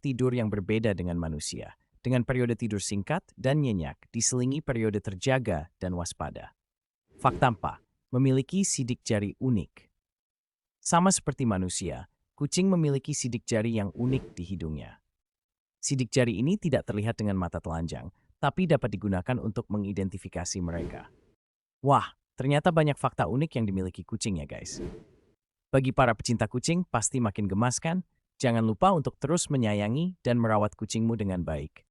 tidur yang berbeda dengan manusia, dengan periode tidur singkat dan nyenyak diselingi periode terjaga dan waspada. Fakta 4. Memiliki sidik jari unik. Sama seperti manusia, kucing memiliki sidik jari yang unik di hidungnya. Sidik jari ini tidak terlihat dengan mata telanjang, tapi dapat digunakan untuk mengidentifikasi mereka. Wah, ternyata banyak fakta unik yang dimiliki kucing ya guys. Bagi para pecinta kucing pasti makin gemas kan? Jangan lupa untuk terus menyayangi dan merawat kucingmu dengan baik.